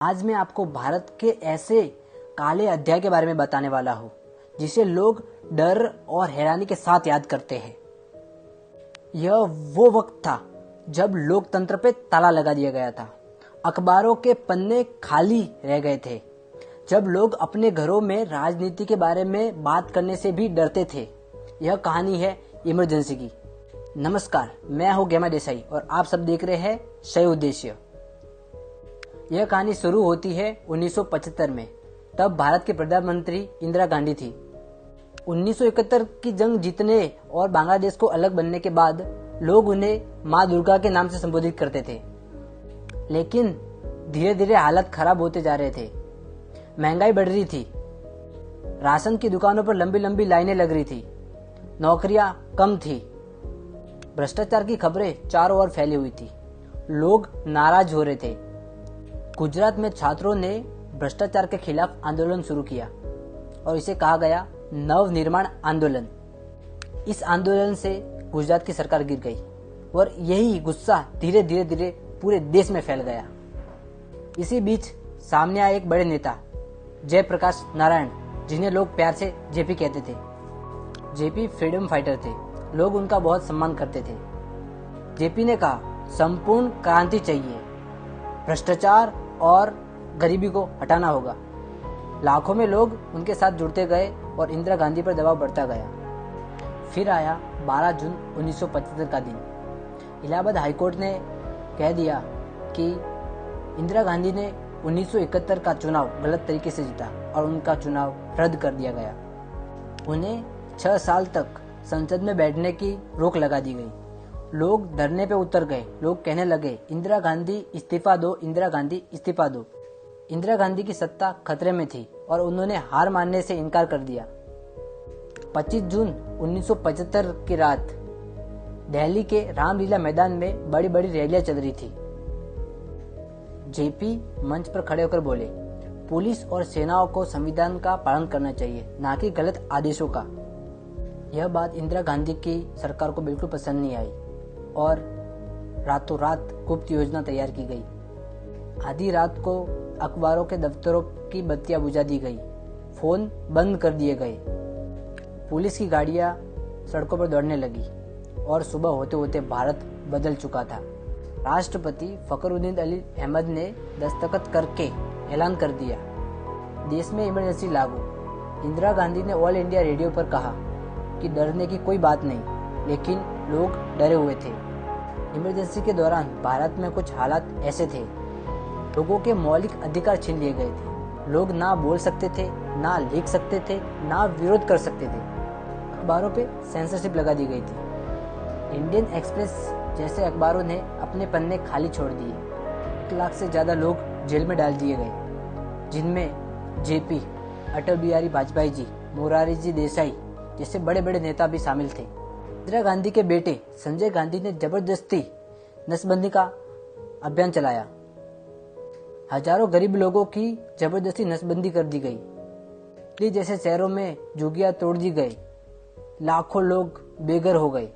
आज मैं आपको भारत के ऐसे काले अध्याय के बारे में बताने वाला हूँ जिसे लोग डर और हैरानी के साथ याद करते हैं। यह वो वक्त था जब लोकतंत्र पे ताला लगा दिया गया था। अखबारों के पन्ने खाली रह गए थे। जब लोग अपने घरों में राजनीति के बारे में बात करने से भी डरते थे। यह कहानी है इमरजेंसी की। नमस्कार, मैं हूँ गेमा देसाई और आप सब देख रहे हैं सही उद्देश्य। यह कहानी शुरू होती है 1975 में। तब भारत के प्रधानमंत्री इंदिरा गांधी थी। 1971 की जंग जीतने और बांग्लादेश को अलग बनने के बाद लोग उन्हें माँ दुर्गा के नाम से संबोधित करते थे। लेकिन धीरे धीरे हालत खराब होते जा रहे थे। महंगाई बढ़ रही थी। राशन की दुकानों पर लंबी लंबी लाइनें लग रही थी। नौकरियां कम थी। भ्रष्टाचार की खबरें चारों ओर फैली हुई थी। लोग नाराज हो रहे थे। गुजरात में छात्रों ने भ्रष्टाचार के खिलाफ आंदोलन शुरू किया और इसे कहा गया नव निर्माण आंदोलन। इस आंदोलन से गुजरात की सरकार गिर गई और यही गुस्सा धीरे धीरे पूरे देश में फैल गया। इसी बीच सामने आए एक बड़े नेता जयप्रकाश नारायण, जिन्हें लोग प्यार से जेपी कहते थे। जेपी फ्रीडम फाइटर थे। लोग उनका बहुत सम्मान करते थे। जेपी ने कहा, संपूर्ण क्रांति चाहिए, भ्रष्टाचार और गरीबी को हटाना होगा। लाखों में लोग उनके साथ जुड़ते गए और इंदिरा गांधी पर दबाव बढ़ता गया। फिर आया 12 जून 1975 का दिन। इलाहाबाद हाईकोर्ट ने कह दिया कि इंदिरा गांधी ने 1971 का चुनाव गलत तरीके से जीता और उनका चुनाव रद्द कर दिया गया। उन्हें 6 साल तक संसद में बैठने की रोक लगा दी गई। लोग धरने पे उतर गए। लोग कहने लगे, इंदिरा गांधी इस्तीफा दो, इंदिरा गांधी इस्तीफा दो। इंदिरा गांधी की सत्ता खतरे में थी और उन्होंने हार मानने से इनकार कर दिया। 25 जून 1975 की रात दिल्ली के रामलीला मैदान में बड़ी बड़ी रैलियां चल रही थी। जेपी मंच पर खड़े होकर बोले, पुलिस और सेनाओं को संविधान का पालन करना चाहिए, ना कि गलत आदेशों का। यह बात इंदिरा गांधी की सरकार को बिल्कुल पसंद नहीं आई और रातों रात गुप्त योजना तैयार की गई। आधी रात को अखबारों के दफ्तरों की बत्तियां बुझा दी गई। फोन बंद कर दिए गए। पुलिस की गाड़ियां सड़कों पर दौड़ने लगी और सुबह होते होते भारत बदल चुका था। राष्ट्रपति फखरुद्दीन अली अहमद ने दस्तखत करके ऐलान कर दिया, देश में इमरजेंसी लागू। इंदिरा गांधी ने ऑल इंडिया रेडियो पर कहा कि डरने की कोई बात नहीं, लेकिन लोग डरे हुए थे। इमरजेंसी के दौरान भारत में कुछ हालात ऐसे थे, लोगों के मौलिक अधिकार छीन लिए गए थे। लोग ना बोल सकते थे, ना लिख सकते थे, ना विरोध कर सकते थे। अखबारों पे सेंसरशिप लगा दी गई थी। इंडियन एक्सप्रेस जैसे अखबारों ने अपने पन्ने खाली छोड़ दिए। 1 लाख से ज्यादा लोग जेल में डाल दिए गए, जिनमें जेपी, अटल बिहारी वाजपेयी जी, मोरारजी जी देसाई जैसे बड़े बड़े नेता भी शामिल थे। इंदिरा गांधी के बेटे संजय गांधी ने जबरदस्ती नसबंदी का अभियान चलाया। हजारों गरीब लोगों की जबरदस्ती नसबंदी कर दी गई। दिल्ली जैसे शहरों में झुग्गियां तोड़ दी गई। लाखों लोग बेघर हो गए।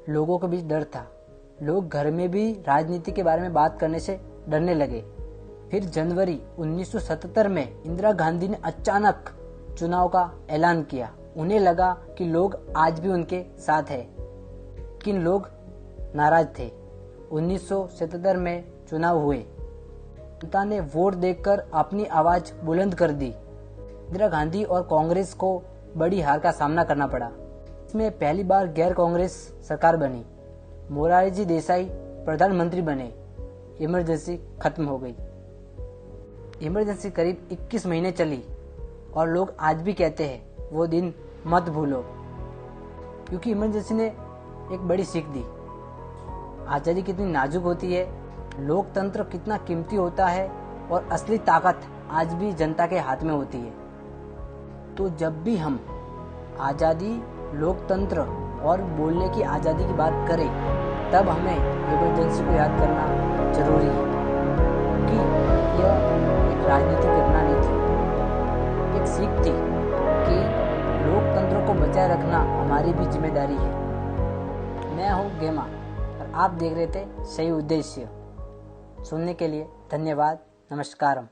लोगों के बीच डर था। लोग घर में भी राजनीति के बारे में बात करने से डरने लगे। फिर जनवरी 1977 में इंदिरा गांधी ने अचानक चुनाव का ऐलान किया। उन्हें लगा कि लोग आज भी उनके साथ हैं, लेकिन लोग नाराज थे। 1977 में चुनाव हुए। जनता ने वोट देकर अपनी आवाज बुलंद कर दी। इंदिरा गांधी और कांग्रेस को बड़ी हार का सामना करना पड़ा। इसमें पहली बार गैर कांग्रेस सरकार बनी। मोरारजी देसाई प्रधानमंत्री बने। इमरजेंसी खत्म हो गई। इमरजेंसी करीब 21 महीने चली और लोग आज भी कहते हैं, वो दिन मत भूलो, क्योंकि इमरजेंसी ने एक बड़ी सीख दी। आजादी कितनी नाजुक होती है, लोकतंत्र कितना कीमती होता है और असली ताकत आज भी जनता के हाथ में होती है। तो जब भी हम आजादी, लोकतंत्र और बोलने की आजादी की बात करें, तब हमें इमरजेंसी को याद करना जरूरी है, क्योंकि यह एक राजनीतिक घटना नहीं थी, एक सीख थी कि लोकतंत्र को बचाए रखना हमारी भी जिम्मेदारी है। मैं हूँ गेमा और आप देख रहे थे सही उद्देश्य। सुनने के लिए धन्यवाद। नमस्कारम।